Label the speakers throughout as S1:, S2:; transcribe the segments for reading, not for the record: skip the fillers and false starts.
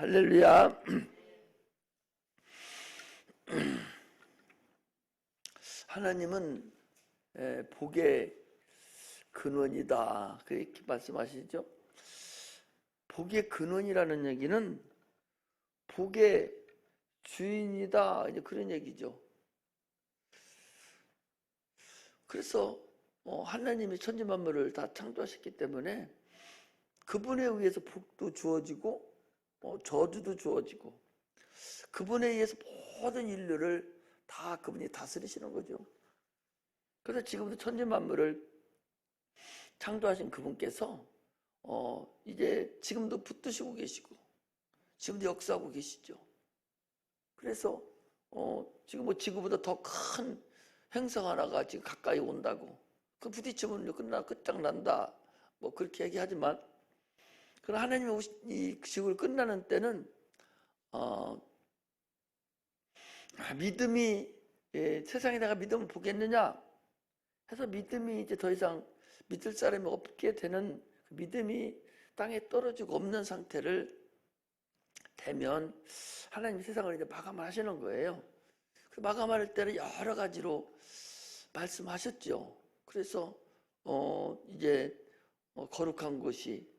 S1: 할렐루야. 하나님은 복의 근원이다, 그렇게 말씀하시죠. 복의 근원이라는 얘기는 복의 주인이다, 이제 그런 얘기죠. 그래서 하나님이 천지만물을 다 창조하셨기 때문에 그분에 의해서 복도 주어지고 저주도 주어지고, 그분에 의해서 모든 인류를 다 그분이 다스리시는 거죠. 그래서 지금도 천지만물을 창조하신 그분께서 이제 지금도 붙드시고 계시고 지금도 역사하고 계시죠. 그래서 지금 뭐 지구보다 더 큰 행성 하나가 지금 가까이 온다고, 그 부딪히면 끝장난다, 뭐 그렇게 얘기하지만, 그러나 하나님의 이 지구를 끝나는 때는 믿음이, 세상에 내가 믿음을 보겠느냐 해서 믿음이 이제 더 이상 믿을 사람이 없게 되는, 그 믿음이 땅에 떨어지고 없는 상태를 되면 하나님이 세상을 이제 마감하시는 거예요. 그 마감할 때는 여러 가지로 말씀하셨죠. 그래서 이제 거룩한 곳이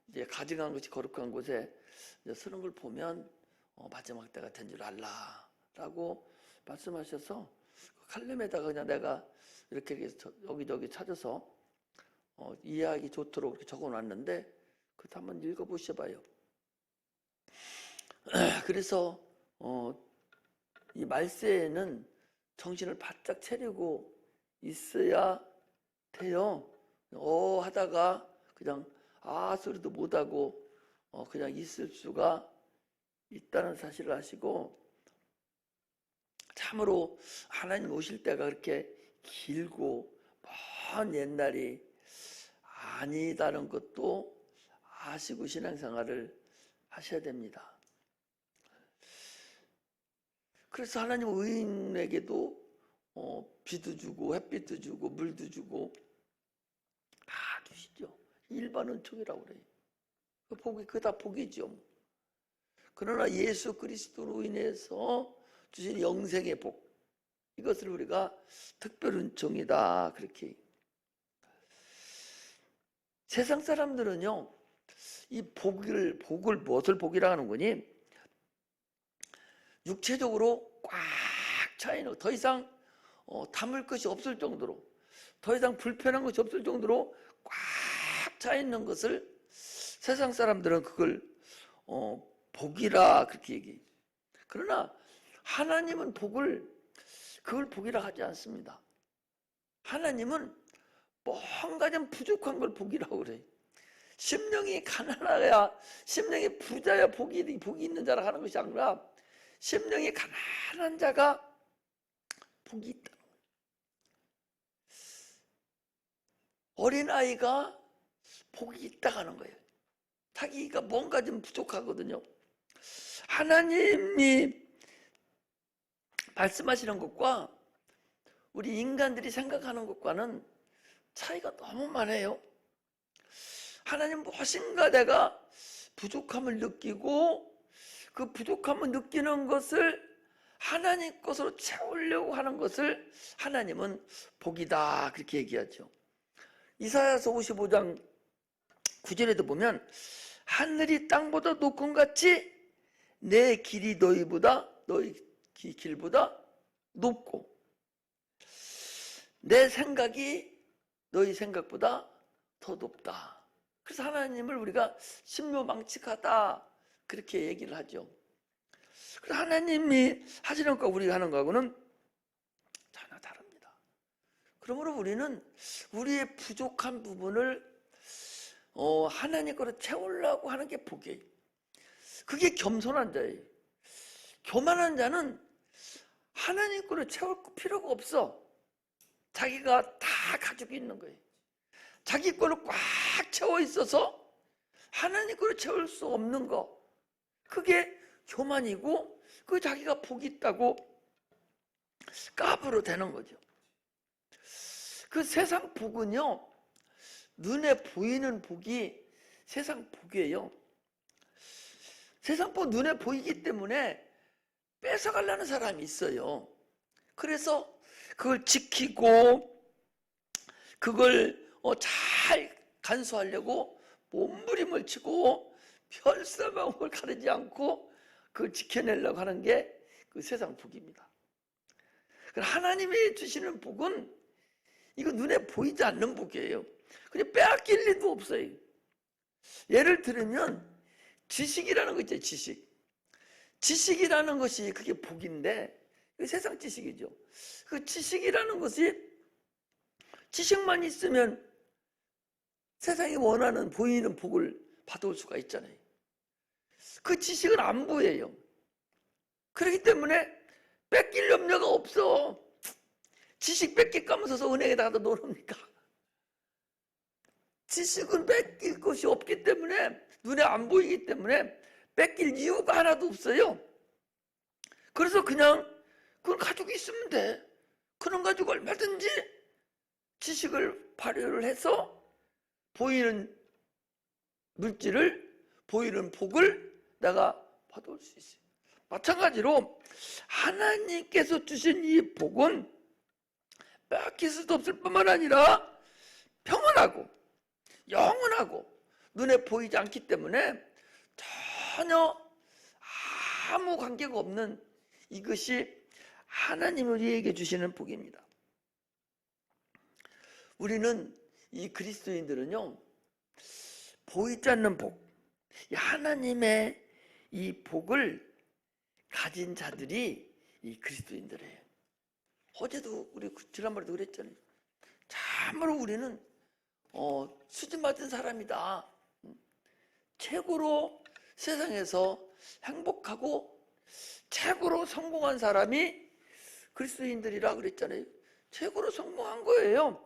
S1: 이제 가증한 것이 거룩한 곳에 서는 걸 보면 마지막 때가 된 줄 알라라고 말씀하셔서 칼럼에다가 그냥 내가 이렇게 여기저기 찾아서 이해하기 좋도록 이렇게 적어놨는데, 그것도 한번 읽어보셔봐요. 그래서 이 말세에는 정신을 바짝 차리고 있어야 돼요. 하다가 그냥 소리도 못하고 그냥 있을 수가 있다는 사실을 아시고, 참으로 하나님 오실 때가 그렇게 길고 먼 옛날이 아니다는 것도 아시고 신앙생활을 하셔야 됩니다. 그래서 하나님 의인에게도 비도 주고 햇빛도 주고 물도 주고 다 주시죠. 일반 은총이라고 그래요. 그 복이, 그거 다 복이죠. 그러나 예수 그리스도로 인해서 주신 영생의 복, 이것을 우리가 특별 은총이다, 그렇게. 세상 사람들은요, 이 복을 무엇을 복이라 하는 거니? 육체적으로 꽉 차있는, 더 이상 담을 것이 없을 정도로, 더 이상 불편한 것이 없을 정도로 꽉 차있는 것을 세상 사람들은 그걸 복이라 그렇게 얘기해요. 그러나 하나님은 그걸 복이라 하지 않습니다. 하나님은 뭔가 좀 부족한 걸 복이라고 그래요. 심령이 가난해야, 심령이 부자야 복이 있는 자라 하는 것이 아니라, 심령이 가난한 자가 복이 있다. 어린아이가 복이 있다 하는 거예요. 자기가 뭔가 좀 부족하거든요. 하나님이 말씀하시는 것과 우리 인간들이 생각하는 것과는 차이가 너무 많아요. 하나님 무엇인가 내가 부족함을 느끼고 그 부족함을 느끼는 것을 하나님 것으로 채우려고 하는 것을 하나님은 복이다, 그렇게 얘기하죠. 이사야서 55장 9절에도 보면 하늘이 땅보다 높은 같이 내 길이 너희 길보다 높고 내 생각이 너희 생각보다 더 높다. 그래서 하나님을 우리가 신묘망측하다, 그렇게 얘기를 하죠. 그래서 하나님이 하시는 것과 우리가 하는 것하고는 전혀 다릅니다. 그러므로 우리는 우리의 부족한 부분을 하나님 거로 채우려고 하는 게 복이에요. 그게 겸손한 자예요. 교만한 자는 하나님 거로 채울 필요가 없어. 자기가 다 가지고 있는 거예요. 자기 거로 꽉 채워 있어서 하나님 거로 채울 수 없는 거, 그게 교만이고, 그 자기가 복이 있다고 까불어 대는 거죠. 그 세상 복은요, 눈에 보이는 복이 세상 복이에요. 세상 복 눈에 보이기 때문에 뺏어가려는 사람이 있어요. 그래서 그걸 지키고 그걸 잘 간수하려고 몸부림을 치고 별사방울 가리지 않고 그걸 지켜내려고 하는 게 그 세상 복입니다. 하나님이 주시는 복은 이거 눈에 보이지 않는 복이에요. 그냥 빼앗길 일도 없어요. 예를 들면 지식이라는 거 있죠. 지식이라는 것이 그게 복인데 세상 지식이죠. 그 지식이라는 것이 지식만 있으면 세상이 원하는 보이는 복을 받아올 수가 있잖아요. 그 지식은 안 보여요. 그렇기 때문에 뺏길 염려가 없어. 지식 뺏길까 하면서 은행에다가 넣어놓습니까? 지식은 뺏길 것이 없기 때문에 눈에 안 보이기 때문에 뺏길 이유가 하나도 없어요. 그래서 그냥 그걸 가지고 있으면 돼. 그런 가지고 얼마든지 지식을 발휘를 해서 보이는 물질을, 보이는 복을 내가 받아올 수 있어요. 마찬가지로 하나님께서 주신 이 복은 빼앗길 수도 없을 뿐만 아니라 평온하고 영원하고 눈에 보이지 않기 때문에 전혀 아무 관계가 없는 이것이 하나님이 우리에게 주시는 복입니다. 우리는 이 그리스도인들은요, 보이지 않는 복, 하나님의 이 복을 가진 자들이 이 그리스도인들이에요. 어제도 우리 지난번에도 그랬잖아요. 참으로 우리는 수준 맞은 사람이다. 최고로 세상에서 행복하고 최고로 성공한 사람이 그리스도인들이라 그랬잖아요. 최고로 성공한 거예요.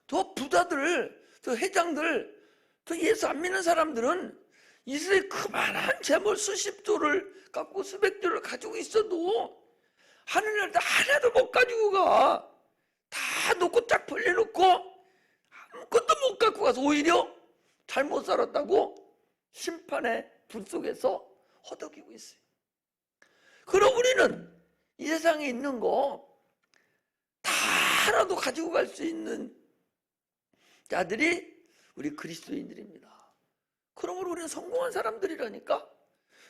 S1: 저 부자들, 저 회장들, 저 예수 안 믿는 사람들은 이스라엘 그만한 재물 수십조를 갖고 수백조를 가지고 있어도 하늘나라 하나도 못 가지고 가. 다 놓고 쫙 벌려놓고 아무것도 못 갖고 가서 오히려 잘못 살았다고 심판의 불 속에서 허덕이고 있어요. 그럼 우리는 이 세상에 있는 거 다 하나도 가지고 갈 수 있는 자들이 우리 그리스도인들입니다. 그러므로 우리는 성공한 사람들이라니까.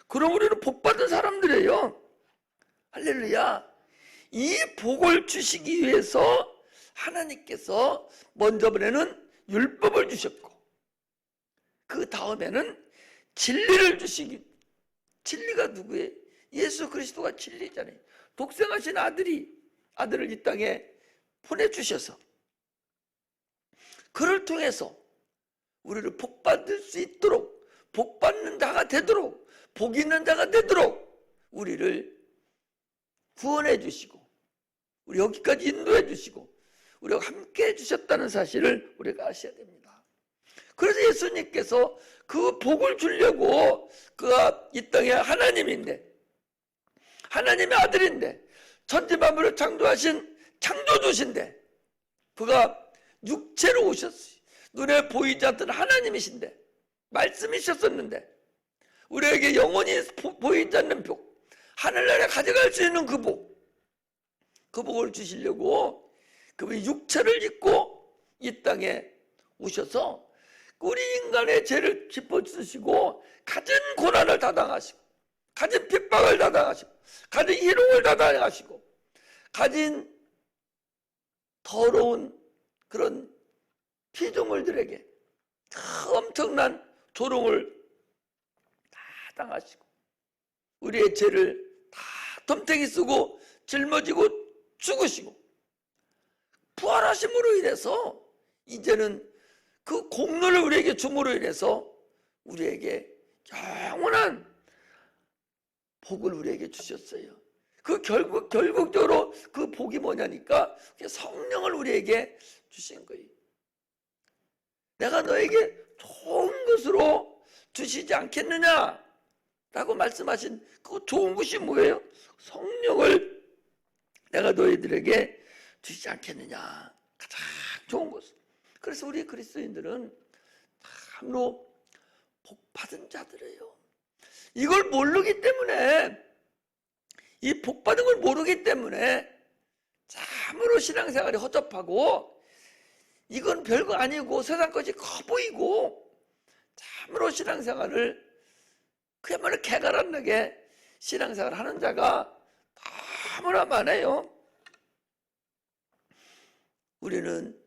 S1: 그럼 우리는 복받은 사람들이에요. 할렐루야. 이 복을 주시기 위해서 하나님께서 먼저번에는 율법을 주셨고 그 다음에는 진리를 주시기. 진리가 누구예요? 예수 그리스도가 진리잖아요. 독생하신 아들을 이 땅에 보내주셔서 그를 통해서 우리를 복받을 수 있도록, 복받는 자가 되도록, 복 있는 자가 되도록 우리를 구원해 주시고 우리 여기까지 인도해 주시고 우리가 함께 해주셨다는 사실을 우리가 아셔야 됩니다. 그래서 예수님께서 그 복을 주려고 그가 이 땅에 하나님인데, 하나님의 아들인데, 천지만물을 창조하신 창조주신데 그가 육체로 오셨어요. 눈에 보이지 않던 하나님이신데, 말씀이셨었는데 우리에게 영원히 보이지 않는 복, 하늘나라에 가져갈 수 있는 그 복을 주시려고 그분이 육체를 입고 이 땅에 오셔서 우리 인간의 죄를 짚어주시고 가진 고난을 다 당하시고 가진 핍박을 다 당하시고 가진 희롱을 다 당하시고 가진 더러운 그런 피조물들에게 엄청난 조롱을 다 당하시고 우리의 죄를 다 덤탱이 쓰고 짊어지고 죽으시고 부활하심으로 인해서 이제는 그 공로를 우리에게 줌으로 인해서 우리에게 영원한 복을 우리에게 주셨어요. 그 결국적으로 그 복이 뭐냐니까 성령을 우리에게 주신 거예요. 내가 너에게 좋은 것으로 주시지 않겠느냐 라고 말씀하신 그 좋은 것이 뭐예요? 성령을 내가 너희들에게 주시지 않겠느냐. 가장 좋은 것. 그래서 우리 그리스도인들은 참으로 복 받은 자들이에요. 이걸 모르기 때문에, 이 복 받은 걸 모르기 때문에 참으로 신앙생활이 허접하고, 이건 별거 아니고 세상 것이 커 보이고, 참으로 신앙생활을 그야말로 개가란하게 신앙생활 하는 자가 너무나 많아요. 우리는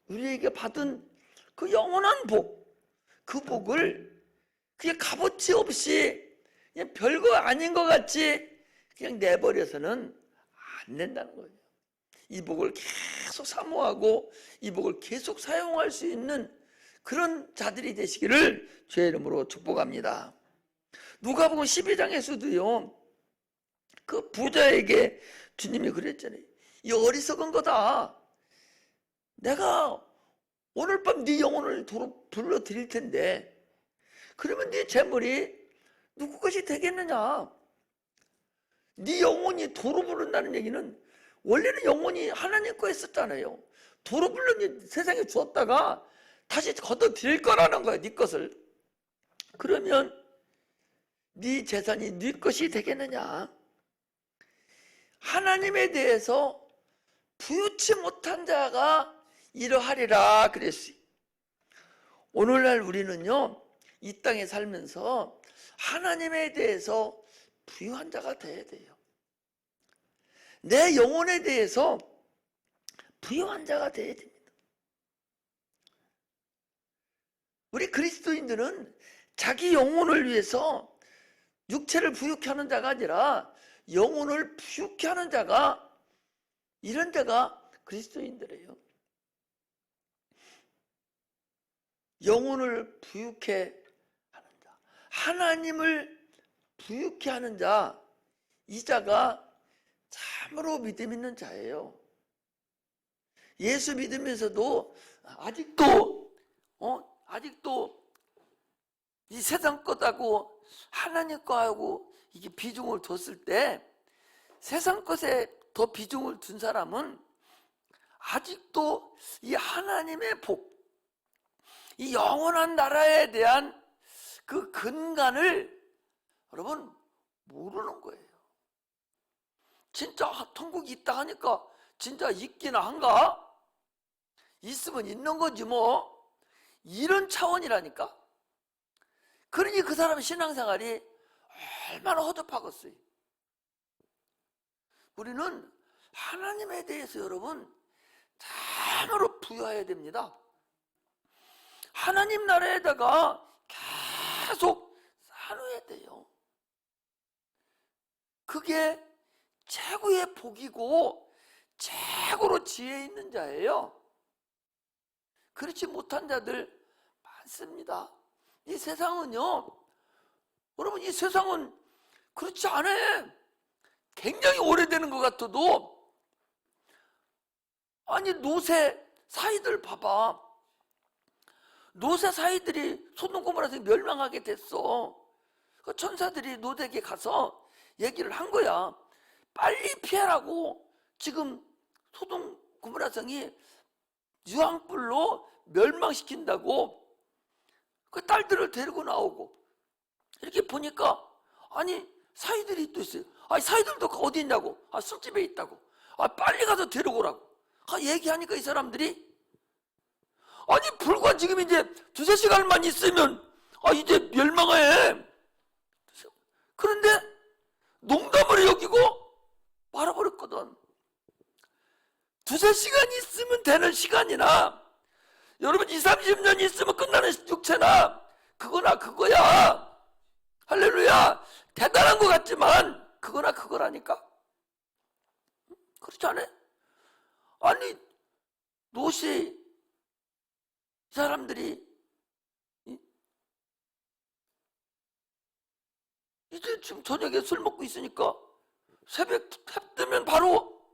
S1: 우리에게 받은 그 영원한 복, 그 복을 그냥 값어치 없이 그냥 별거 아닌 것 같이 그냥 내버려서는 안 된다는 거예요. 이 복을 계속 사모하고 이 복을 계속 사용할 수 있는 그런 자들이 되시기를 주의 이름으로 축복합니다. 누가복음 12장에서도요, 그 부자에게 주님이 그랬잖아요. 이 어리석은 거다. 내가 오늘 밤 네 영혼을 도로 불러드릴 텐데 그러면 네 재물이 누구 것이 되겠느냐. 네 영혼이 도로 부른다는 얘기는 원래는 영혼이 하나님 거 했었잖아요. 도로 불러 세상에 주었다가 다시 걷어들일 거라는 거야, 네 것을. 그러면 네 재산이 네 것이 되겠느냐. 하나님에 대해서 부유치 못한 자가 이러하리라 그랬어요. 오늘날 우리는요, 이 땅에 살면서 하나님에 대해서 부유한 자가 돼야 돼요. 내 영혼에 대해서 부유한 자가 돼야 됩니다. 우리 그리스도인들은 자기 영혼을 위해서 육체를 부유케 하는 자가 아니라 영혼을 부유케 하는 자가, 이런 자가 그리스도인들이에요. 영혼을 부유케 하는 자, 하나님을 부유케 하는 자, 이 자가 참으로 믿음 있는 자예요. 예수 믿으면서도 아직도 이 세상 것하고 하나님 거하고 이게 비중을 뒀을 때, 세상 것에 더 비중을 둔 사람은 아직도 이 하나님의 복, 이 영원한 나라에 대한 그 근간을 여러분 모르는 거예요. 진짜 천국이 있다 하니까 진짜 있기나 한가? 있으면 있는 거지 뭐. 이런 차원이라니까. 그러니 그 사람의 신앙생활이 얼마나 허접하겠어요. 우리는 하나님에 대해서 여러분 참으로 부여해야 됩니다. 하나님 나라에다가 계속 사놓아야 돼요. 그게 최고의 복이고 최고로 지혜 있는 자예요. 그렇지 못한 자들 많습니다. 이 세상은요, 여러분, 이 세상은 그렇지 않아요. 굉장히 오래되는 것 같아도, 아니 노새 사이들 봐봐. 노새 사이들이 소돔 고모라에서 멸망하게 됐어. 그 천사들이 노대에게 가서 얘기를 한 거야. 빨리 피하라고. 지금 소돔 고모라 성이 유황불로 멸망시킨다고. 그 딸들을 데리고 나오고 이렇게 보니까, 아니 사이들이 또 있어요. 아니 사이들도 어디 있냐고. 아 술집에 있다고. 아 빨리 가서 데리고 오라고. 얘기하니까 이 사람들이, 아니 불과 지금 이제 두세 시간만 있으면 이제 멸망해. 그런데 농담을 여기고 말아버렸거든. 두세 시간 있으면 되는 시간이나, 여러분 20, 30년 있으면 끝나는 육체나 그거나 그거야. 할렐루야. 대단한 것 같지만 그거나 그거라니까. 그렇지 않아요? 아니 노시 사람들이 이제 지금 저녁에 술 먹고 있으니까 새벽 해 뜨면 바로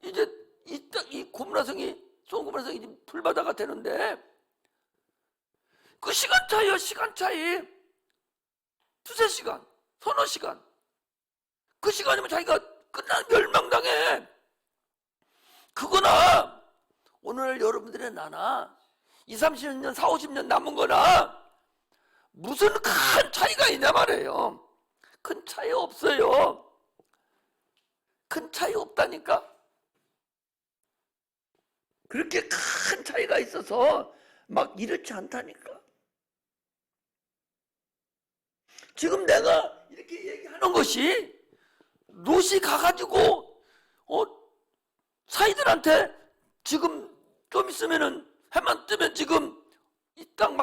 S1: 이제 이 고문화성이, 소고문화성이 불바다가 되는데, 그 시간 차이요, 시간 차이. 두세 시간, 서너 시간. 그 시간이면 자기가 끝난 멸망당해. 그거나 오늘 여러분들의 나나 20, 30년, 40, 50년 남은 거나 무슨 큰 차이가 있냐 말이에요. 큰 차이 없어요. 큰 차이 없다니까. 그렇게 큰 차이가 있어서 막 이렇지 않다니까. 지금 내가 이렇게 얘기하는 것이 롯이 가가지고 사이들한테 지금 좀 있으면은 해만 뜨면 지금 이 땅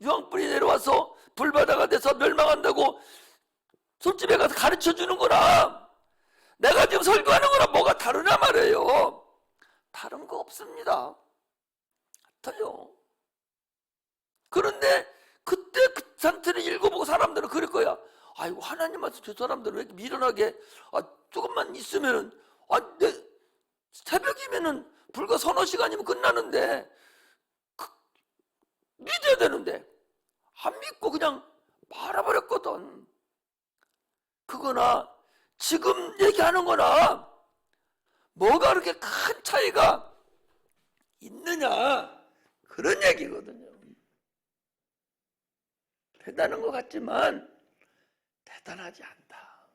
S1: 유황불이 내려와서 불바다가 돼서 멸망한다고 술집에 가서 가르쳐 주는 거랑 내가 지금 설교하는 거랑 뭐가 다르냐 말이에요. 다른 거 없습니다. 같아요. 그런데 그때 그 상태를 읽어보고 사람들은 그럴 거야. 아이고, 하나님한테 저 사람들은 왜 이렇게 미련하게, 조금만 있으면은, 새벽이면은 불과 서너 시간이면 끝나는데, 믿어야 되는데, 안 믿고 그냥 말아버렸거든. 그거나, 지금 얘기하는 거나, 뭐가 그렇게 큰 차이가 있느냐, 그런 얘기거든요. 대단한 것 같지만 대단하지 않다.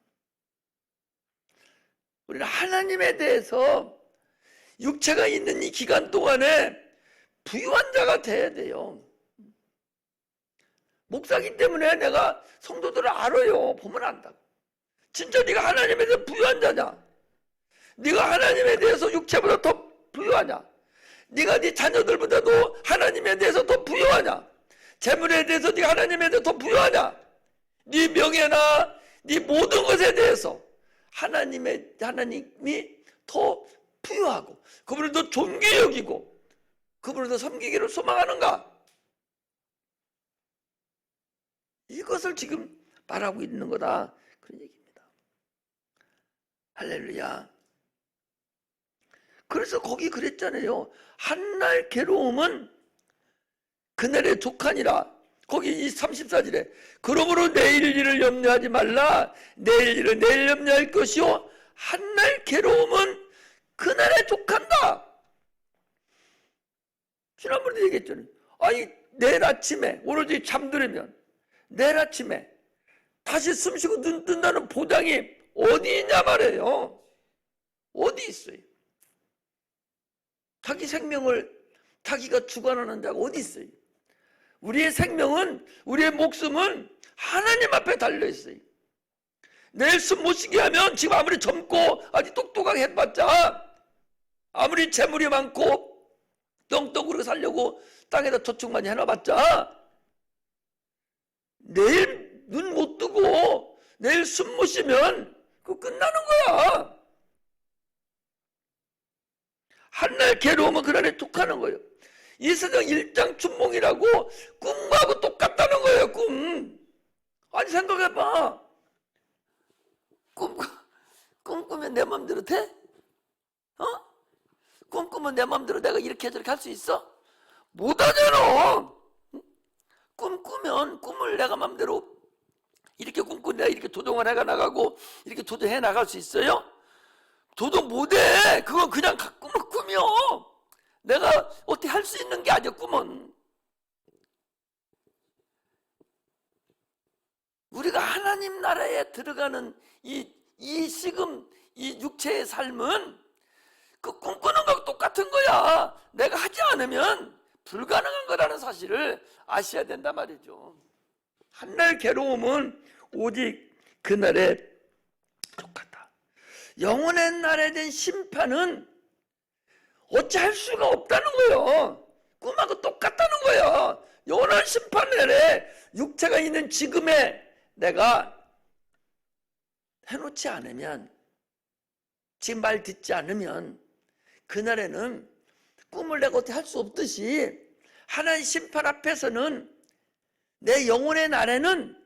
S1: 우리는 하나님에 대해서 육체가 있는 이 기간 동안에 부유한 자가 돼야 돼요. 목사기 때문에 내가 성도들을 알아요. 보면 안다. 진짜 네가 하나님에 대해서 부유한 자냐? 네가 하나님에 대해서 육체보다 더 부유하냐? 네가 네 자녀들보다도 하나님에 대해서 더 부유하냐? 재물에 대해서 네가 하나님에 대해서 더 부유하냐? 네 명예나 네 모든 것에 대해서 하나님이 더 부유하고 그분을 더 존귀 여기고 그분을 더 섬기기를 소망하는가? 이것을 지금 말하고 있는 거다. 그런 얘기입니다. 할렐루야. 그래서 거기 그랬잖아요. 한날 괴로움은 그날의 족하니라. 거기 이 34절에 그러므로 내일 일을 염려하지 말라. 내일 일은 내일 염려할 것이요 한날 괴로움은 그날에 족한다. 지난번에 얘기했잖아요. 아니 내일 아침에 오로지 잠들으면 내일 아침에 다시 숨쉬고 눈 뜬다는 보장이 어디 있냐 말이에요. 어디 있어요? 자기 생명을 자기가 주관하는 자가 어디 있어요? 우리의 생명은, 우리의 목숨은 하나님 앞에 달려있어요. 내일 숨 못 쉬게 하면 지금 아무리 젊고 아주 똑똑하게 해봤자 아무리 재물이 많고 떵떵거리고 살려고 땅에다 저축 많이 해놔봤자 내일 눈 못 뜨고 내일 숨 못 쉬면 그거 끝나는 거야. 한날 괴로우면 그날에 족하는 거예요. 이 세상 일장춘몽이라고 꿈하고 똑같다는 거예요. 꿈. 아니 생각해봐. 꿈꾸면 내 맘대로 돼? 꿈꾸면 내 맘대로 내가 이렇게 저렇게 할 수 있어? 못하잖아. 꿈꾸면 꿈을 내가 맘대로 이렇게 꿈꾸면 내가 이렇게 조정을 해가 나가고 이렇게 조정해 나갈 수 있어요? 조정 못해. 그건 그냥 꿈이요. 내가 어떻게 할 수 있는 게 아니야. 꿈은 우리가 하나님 나라에 들어가는 이 지금 이 육체의 삶은 그 꿈꾸는 거하고 똑같은 거야. 내가 하지 않으면 불가능한 거라는 사실을 아셔야 된단 말이죠. 한날 괴로움은 오직 그날에 족하다. 영원의 날에 대한 심판은 어찌할 수가 없다는 거예요. 꿈하고 똑같다는 거예요. 영원한 심판 내에 육체가 있는 지금에 내가 해놓지 않으면, 지금 말 듣지 않으면 그날에는 꿈을 내가 어떻게 할 수 없듯이 하나님 심판 앞에서는 내 영혼의 날에는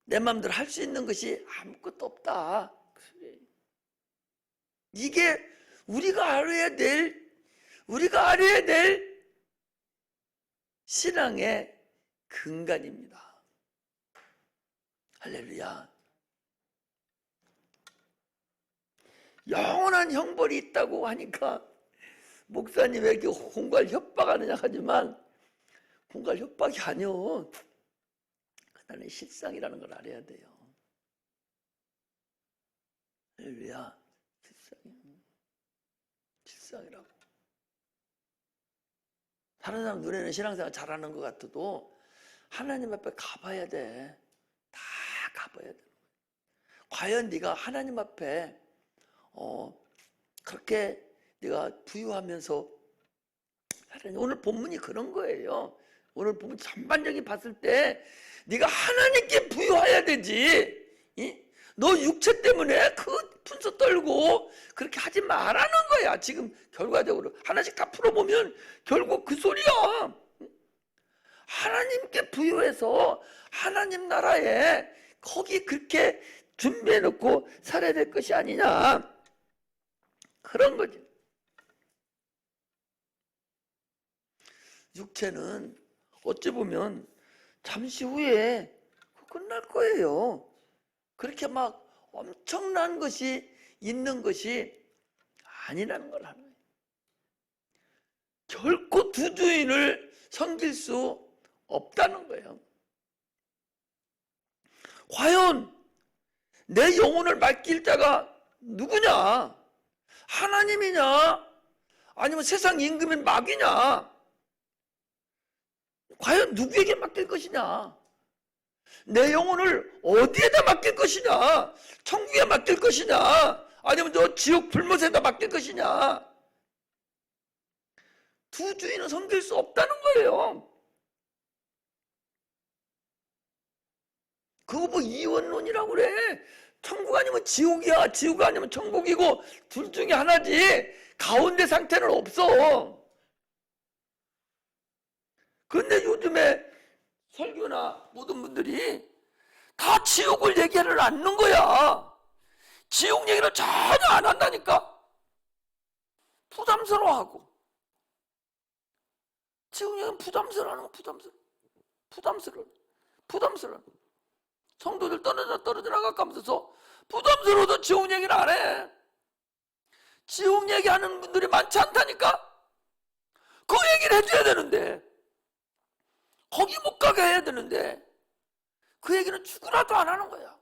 S1: 내 마음대로 할 수 있는 것이 아무것도 없다. 이게 우리가 알아야 될 신앙의 근간입니다. 할렐루야. 영원한 형벌이 있다고 하니까 목사님 왜 이렇게 공갈 협박하느냐 하지만 공갈 협박이 아니요. 나는 실상이라는 걸 알아야 돼요. 할렐루야. 실상이라고. 다른 사람 눈에는 신앙생활 잘하는 것 같아도 하나님 앞에 가봐야 돼. 다 가봐야 돼. 과연 네가 하나님 앞에 그렇게 네가 부유하면서 오늘 본문이 그런 거예요. 오늘 본문 전반적인 봤을 때 네가 하나님께 부유해야 되지. 너 육체 때문에 그 분수 떨고 그렇게 하지 말라는 거야. 지금 결과적으로 하나씩 다 풀어보면 결국 그 소리야. 하나님께 부유해서 하나님 나라에 거기 그렇게 준비해놓고 살아야 될 것이 아니냐, 그런 거지. 육체는 어찌 보면 잠시 후에 끝날 거예요. 그렇게 막 엄청난 것이 있는 것이 아니라는 걸 하는 거예요. 결코 두 주인을 섬길 수 없다는 거예요. 과연 내 영혼을 맡길 자가 누구냐? 하나님이냐? 아니면 세상 임금인 마귀냐? 과연 누구에게 맡길 것이냐? 내 영혼을 어디에다 맡길 것이냐? 천국에 맡길 것이냐? 아니면 저 지옥 불못에다 맡길 것이냐? 두 주인은 섬길 수 없다는 거예요. 그거 뭐 이원론이라고 그래. 천국 아니면 지옥이야. 지옥 아니면 천국이고 둘 중에 하나지. 가운데 상태는 없어. 근데 요즘에 설교나 모든 분들이 다 지옥을 얘기를 않는 거야. 지옥 얘기를 전혀 안 한다니까. 부담스러워하고. 지옥 얘기는 부담스러워하는 거. 부담스러워. 성도들 떨어져 나가면서 부담스러워도 지옥 얘기를 안 해. 지옥 얘기하는 분들이 많지 않다니까. 그 얘기를 해줘야 되는데, 거기 못 가게 해야 되는데 그 얘기는 죽으라도 안 하는 거야.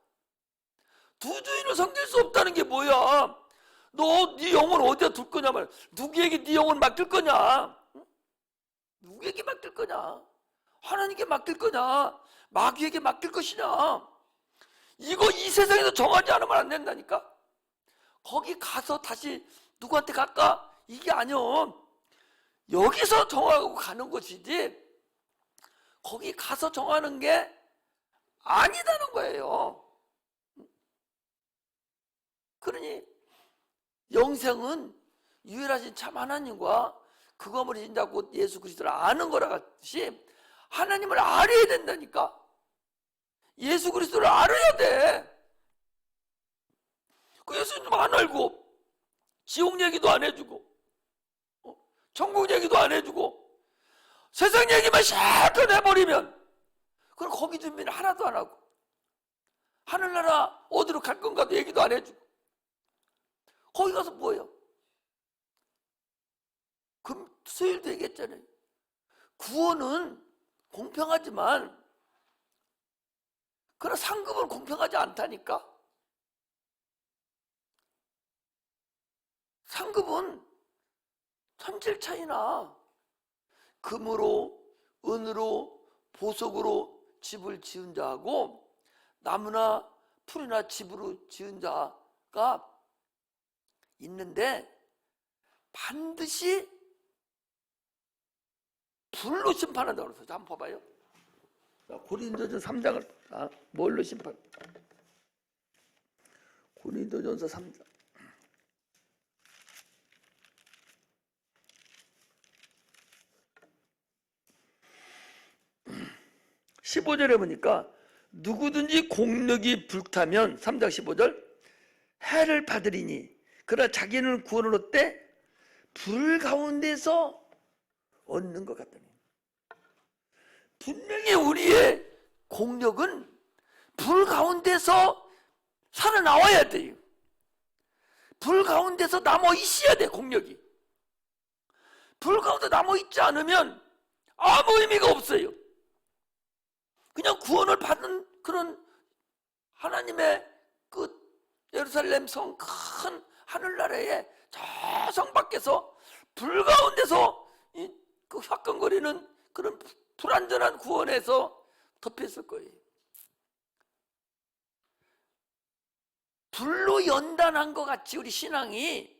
S1: 두 주인을 섬길 수 없다는 게 뭐야? 너 네 영혼 어디다 둘 거냐 말. 누구에게 네 영혼 맡길 거냐? 누구에게 맡길 거냐? 하나님께 맡길 거냐? 마귀에게 맡길 것이냐? 이거 이 세상에서 정하지 않으면 안 된다니까. 거기 가서 다시 누구한테 갈까? 이게 아니요. 여기서 정하고 가는 것이지 거기 가서 정하는 게 아니다는 거예요. 그러니 영생은 유일하신 참 하나님과 그 검을 인자고 예수 그리스도를 아는 거라 같이 하나님을 알아야 된다니까. 예수 그리스도를 알아야 돼. 그 예수님 안 알고 지옥 얘기도 안 해주고 천국 얘기도 안 해주고 세상 얘기만 실컷 해버리면 그럼 거기 준비는 하나도 안 하고 하늘나라 어디로 갈 건가도 얘기도 안 해주고 거기 가서 뭐예요? 수요일도 얘기했잖아요. 구원은 공평하지만 그러나 상급은 공평하지 않다니까. 상급은 천질 차이나 금으로 은으로 보석으로 집을 지은 자하고 나무나 풀이나 집으로 지은 자가 있는데 반드시 불로 심판한다고 그래서 한번 봐봐요. 고린도전서 3장을 뭘로 심판? 고린도전서 3장 15절에 보니까 누구든지 공력이 불타면 3장 15절 해를 받으리니 그러나 자기는 구원을 얻되 불 가운데서 얻는 것 같다니. 분명히 우리의 공력은 불 가운데서 살아나와야 돼요. 불 가운데서 남아 있어야 돼. 공력이 불 가운데 남아 있지 않으면 아무 의미가 없어요. 그냥 구원을 받은 그런 하나님의 그 예루살렘 성 큰 하늘나라에 저 성 밖에서 불 가운데서 그 화끈거리는 그런 불완전한 구원에서 덮였을 거예요. 불로 연단한 것 같이 우리 신앙이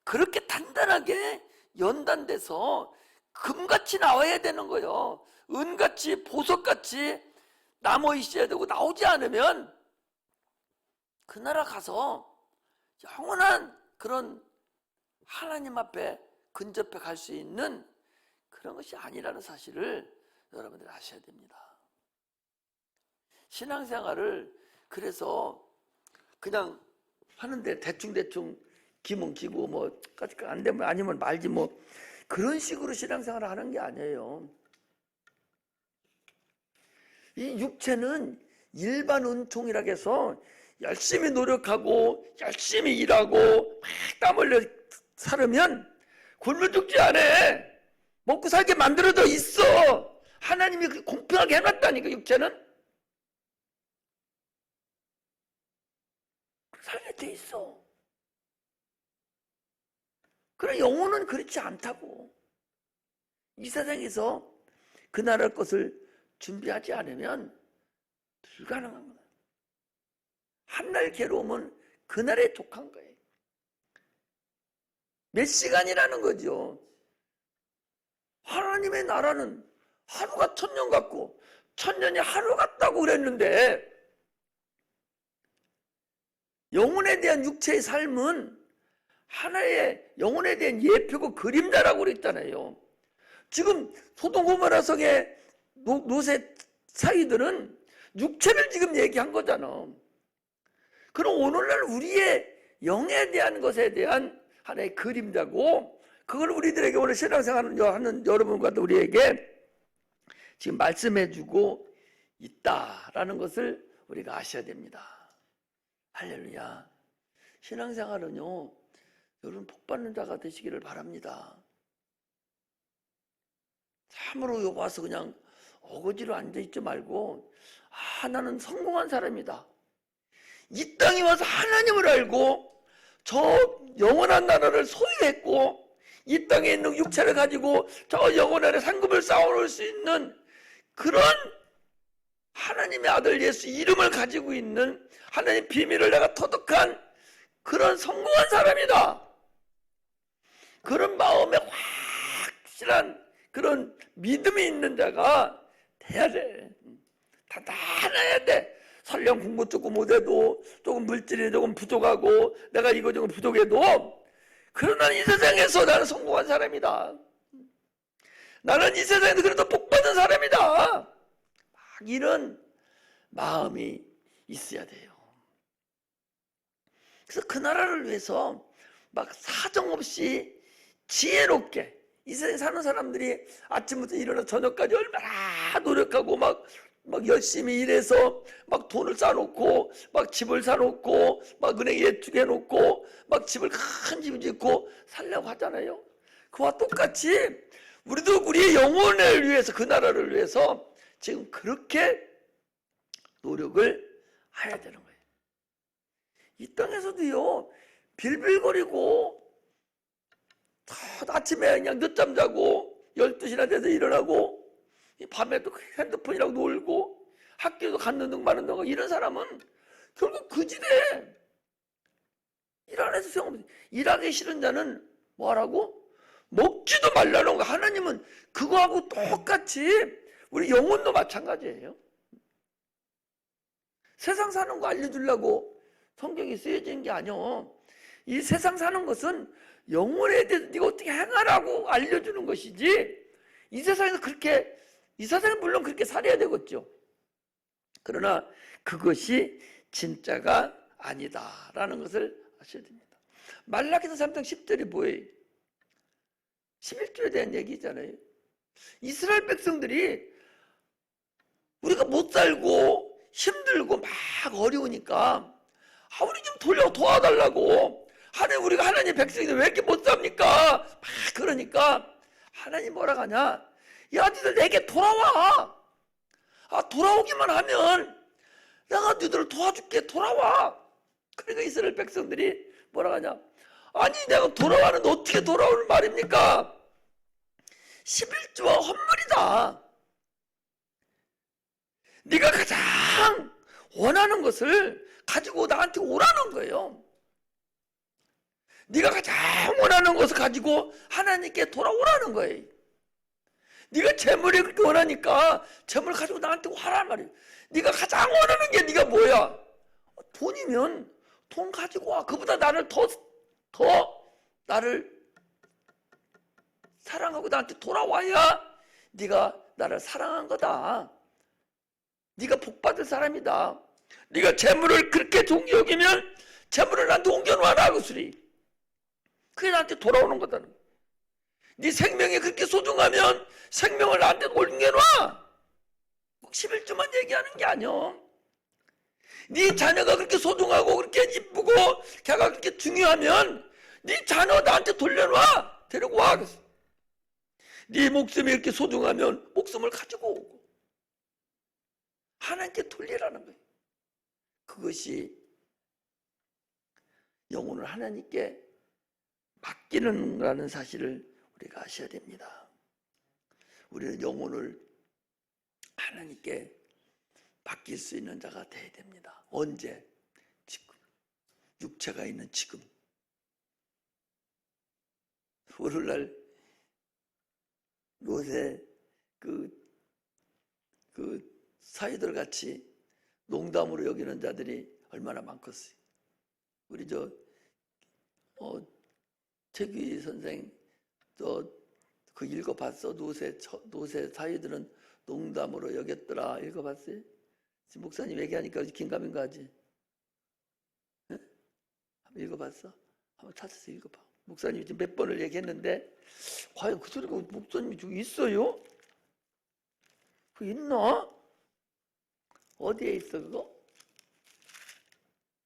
S1: 그렇게 단단하게 연단돼서 금같이 나와야 되는 거예요. 은같이 보석같이 남아 있어야 되고, 나오지 않으면 그 나라 가서 영원한 그런 하나님 앞에 근접해 갈 수 있는 그런 것이 아니라는 사실을 여러분들이 아셔야 됩니다. 신앙생활을 그래서 그냥 하는데 대충대충 기면 기고 뭐 안 되면 아니면 말지 뭐 그런 식으로 신앙생활을 하는 게 아니에요. 이 육체는 일반 은총이라고 해서 열심히 노력하고 열심히 일하고 막 땀 흘려 살으면 굶어 죽지 않아. 먹고 살게 만들어져 있어. 하나님이 공평하게 해놨다니까. 육체는 살게 돼 있어. 그러나 영혼은 그렇지 않다고. 이 세상에서 그 나라 것을 준비하지 않으면 불가능한 거야. 한날 괴로움은 그날에 족한 거예요. 몇 시간이라는 거죠. 하나님의 나라는 하루가 1000년 같고 1000년이 하루 같다고 그랬는데, 영혼에 대한 육체의 삶은 하나의 영혼에 대한 예표고 그림자라고 그랬잖아요. 지금 소돔 고모라 성의 노세 사이들은 육체를 지금 얘기한 거잖아. 그럼 오늘날 우리의 영에 대한 것에 대한 하나의 그림자고, 그걸 우리들에게 오늘 신앙생활하는 여러분과도 우리에게 지금 말씀해주고 있다라는 것을 우리가 아셔야 됩니다. 할렐루야. 신앙생활은요, 여러분 복받는 자가 되시기를 바랍니다. 참으로 여기 와서 그냥 어거지로 앉아있지 말고, 나는 성공한 사람이다. 이 땅에 와서 하나님을 알고 저 영원한 나라를 소유했고, 이 땅에 있는 육체를 가지고 저 영원한 상급을 쌓아놓을 수 있는 그런 하나님의 아들 예수 이름을 가지고 있는 하나님의 비밀을 내가 터득한 그런 성공한 사람이다. 그런 마음에 확실한 그런 믿음이 있는 자가 돼야 돼. 단단해야 돼. 설령 공부 조금 못해도, 조금 물질이 조금 부족하고 내가 이거 조금 부족해도, 그러나 이 세상에서 나는 성공한 사람이다. 나는 이 세상에서 그래도 복받은 사람이다. 막 이런 마음이 있어야 돼요. 그래서 그 나라를 위해서 막 사정없이 지혜롭게, 이 세상에 사는 사람들이 아침부터 일어나서 저녁까지 얼마나 노력하고 막 열심히 일해서 막 돈을 쌓아놓고 막 집을 사놓고 막 은행에 예축해놓고 막 집을 큰 집을 짓고 살려고 하잖아요. 그와 똑같이 우리도 우리의 영혼을 위해서, 그 나라를 위해서 지금 그렇게 노력을 해야 되는 거예요. 이 땅에서도요, 빌빌거리고 아침에 그냥 늦잠 자고 12시나 돼서 일어나고 밤에도 핸드폰이라고 놀고 학교도 갔는 둥 마는 둥, 이런 사람은 결국 그지돼. 일 안 해서 소용없어. 일하기 싫은 자는 뭐하라고? 먹지도 말라는 거. 하나님은 그거하고 똑같이 우리 영혼도 마찬가지예요. 세상 사는 거 알려주려고 성경이 쓰여진 게 아니오. 이 세상 사는 것은 영혼에 대해서 네가 어떻게 행하라고 알려주는 것이지, 이 세상에서 그렇게, 이 세상은 물론 그렇게 살아야 되겠죠. 그러나 그것이 진짜가 아니다라는 것을 아셔야 됩니다. 말라기서 3장 10절이 뭐예요? 11절에 대한 얘기잖아요. 이스라엘 백성들이 우리가 못 살고 힘들고 막 어려우니까 우리 좀 도와달라고. 하나님, 우리가 하나님 백성인데 왜 이렇게 못 삽니까? 막 그러니까 하나님 뭐라 하냐? 야, 니들 내게 돌아와. 돌아오기만 하면 내가 너희들을 도와줄게. 돌아와. 그러니까 이스라엘 백성들이 뭐라 하냐? 아니 내가 돌아와는 어떻게 돌아오는 말입니까? 11조와 헌물이다. 네가 가장 원하는 것을 가지고 나한테 오라는 거예요. 네가 가장 원하는 것을 가지고 하나님께 돌아오라는 거예요. 네가 재물이 그렇게 원하니까 재물 가지고 나한테 와란 말이에요. 네가 가장 원하는 게 네가 뭐야? 돈이면 돈 가지고 와. 그보다 나를 더 나를 사랑하고 나한테 돌아와야 네가 나를 사랑한 거다. 네가 복받을 사람이다. 네가 재물을 그렇게 종기 여기면 재물을 나한테 옮겨놔라. 그 소리. 그게 나한테 돌아오는 거다. 네 생명이 그렇게 소중하면 생명을 나한테 옮겨놔. 꼭 11조만 얘기하는 게 아니야. 네 자녀가 그렇게 소중하고 그렇게 이쁘고 걔가 그렇게 중요하면 네 자녀 나한테 돌려놔. 데리고 와. 네 목숨이 이렇게 소중하면 목숨을 가지고 오고 하나님께 돌리라는 거예요. 그것이 영혼을 하나님께 맡기는 거라는 사실을 우리가 아셔야 됩니다. 우리는 영혼을 하나님께 맡길 수 있는 자가 되어야 됩니다. 언제? 지금. 육체가 있는 지금. 오늘날 요새 그 사이들 같이 농담으로 여기는 자들이 얼마나 많겠어요. 우리 최규희 선생 그 읽어봤어? 노세 사이들은 농담으로 여겼더라. 읽어봤어요? 지금 목사님 얘기하니까 긴가민가 하지? 네? 한번 읽어봤어? 한번 찾아서 읽어봐. 목사님이 지금 몇 번을 얘기했는데 과연 그 소리가 목사님이 좀 있어요? 그 있나? 어디에 있어 그거?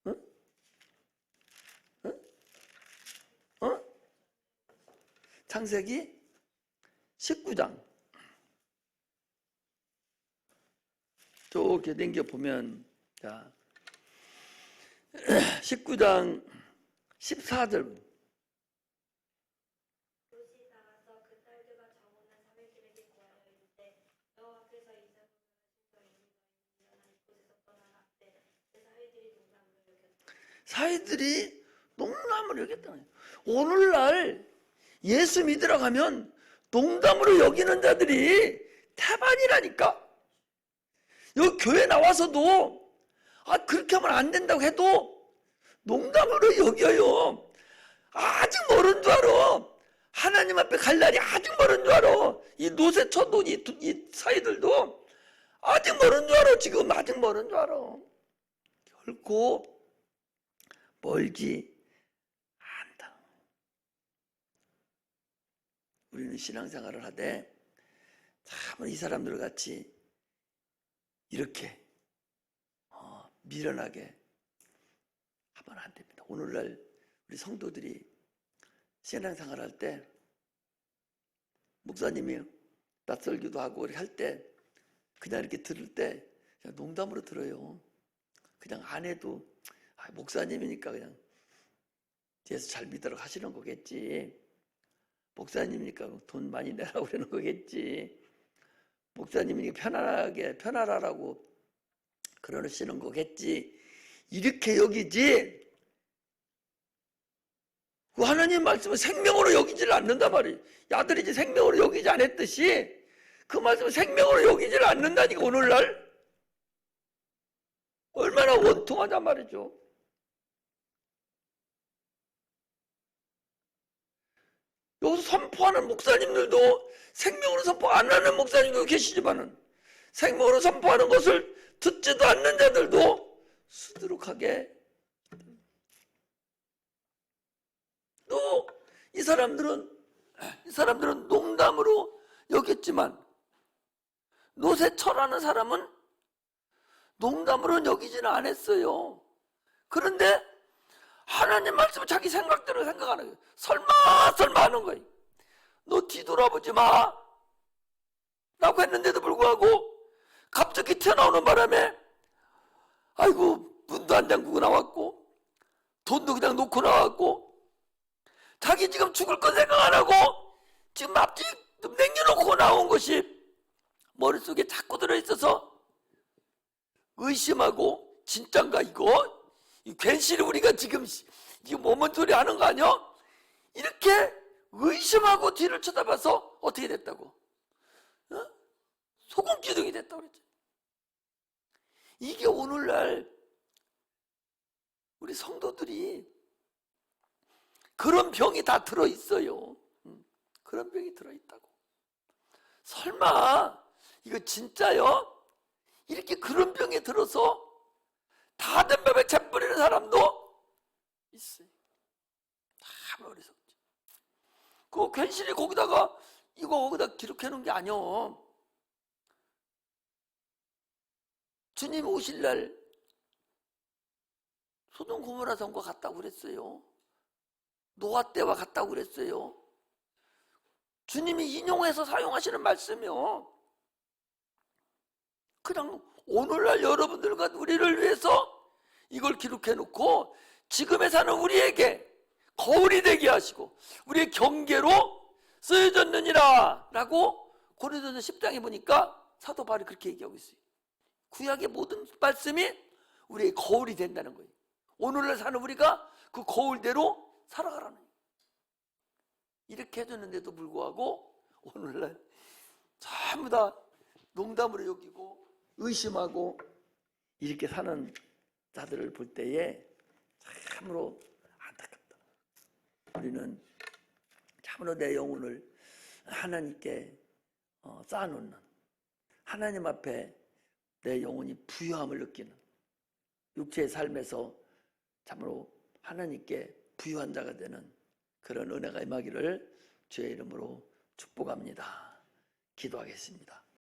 S1: 응? 응? 어? 창세기 19장 이렇게 넘겨보면 자 19장 14절 사이들이 농담으로 여겼다. 오늘날 예수 믿으러 가면 농담으로 여기는 자들이 태반이라니까. 여기 교회 나와서도 그렇게 하면 안 된다고 해도 농담으로 여겨요. 아직 멀은 줄 알아. 하나님 앞에 갈 날이 아직 멀은 줄 알아. 이 노세초도 이 사이들도 아직 멀은 줄 알아. 지금 아직 멀은 줄 알아. 결코 멀지 않다. 우리는 신앙생활을 하되 참 이 사람들 같이 이렇게 미련하게 하면 안 됩니다. 오늘날 우리 성도들이 신앙생활 할 때 목사님이 낯설기도 하고 이렇게 할 때 그냥 이렇게 들을 때 그냥 농담으로 들어요. 그냥 안 해도 목사님이니까 그냥 예수 잘 믿으라고 하시는 거겠지. 목사님이니까 돈 많이 내라고 그러는 거겠지. 목사님이니까 편안하라고 그러시는 거겠지. 이렇게 여기지. 그 하나님 말씀은 생명으로 여기지를 않는단 말이에요. 야들이지 생명으로 여기지 않았듯이 그 말씀은 생명으로 여기지를 않는다니까. 오늘날 얼마나 원통하단 말이죠. 여기서 선포하는 목사님들도 생명으로 선포 안 하는 목사님도 계시지만은 생명으로 선포하는 것을 듣지도 않는 자들도 수두룩하게 또 이 사람들은 농담으로 여겼지만 노세철하는 사람은 농담으로 여기지는 않았어요. 그런데 하나님 말씀을 자기 생각대로 생각하는 거예요. 설마 하는 거예요. 너 뒤돌아보지 마 라고 했는데도 불구하고 갑자기 튀어나오는 바람에 아이고 문도 안 잠그고 나왔고 돈도 그냥 놓고 나왔고 자기 지금 죽을 거 생각 안 하고 지금 앞뒤 남겨놓고 나온 것이 머릿속에 자꾸 들어있어서 의심하고 진짠가 이거? 괜시리 우리가 지금 뭐뭔 소리 하는 거 아니야? 이렇게 의심하고 뒤를 쳐다봐서 어떻게 됐다고? 어? 소금 기둥이 됐다고 그랬죠. 이게 오늘날 우리 성도들이 그런 병이 다 들어있어요. 그런 병이 들어있다고. 설마 이거 진짜요? 이렇게 그런 병에 들어서 다 된 밥에 잼 뿌리는 사람도 있어요. 다 어리석죠. 그거 괜시리 거기다가 기록해 놓은 게 아니요. 주님 오실 날 소돔 고모라 성과 같다고 그랬어요. 노아 때와 같다고 그랬어요. 주님이 인용해서 사용하시는 말씀이요. 그냥 오늘날 여러분들과 우리를 위해서 이걸 기록해 놓고 지금에 사는 우리에게 거울이 되게 하시고 우리의 경계로 쓰여졌느니라 라고 고린도서 10장에 보니까 사도 바울이 그렇게 얘기하고 있어요. 구약의 모든 말씀이 우리의 거울이 된다는 거예요. 오늘날 사는 우리가 그 거울대로 살아가라는 거예요. 이렇게 해줬는데도 불구하고 오늘날 전부 다 농담으로 여기고 의심하고 이렇게 사는 자들을 볼 때에 참으로 안타깝다. 우리는 참으로 내 영혼을 하나님께 쌓아놓는, 하나님 앞에 내 영혼이 부유함을 느끼는 육체의 삶에서 참으로 하나님께 부유한 자가 되는 그런 은혜가 임하기를 주의 이름으로 축복합니다. 기도하겠습니다.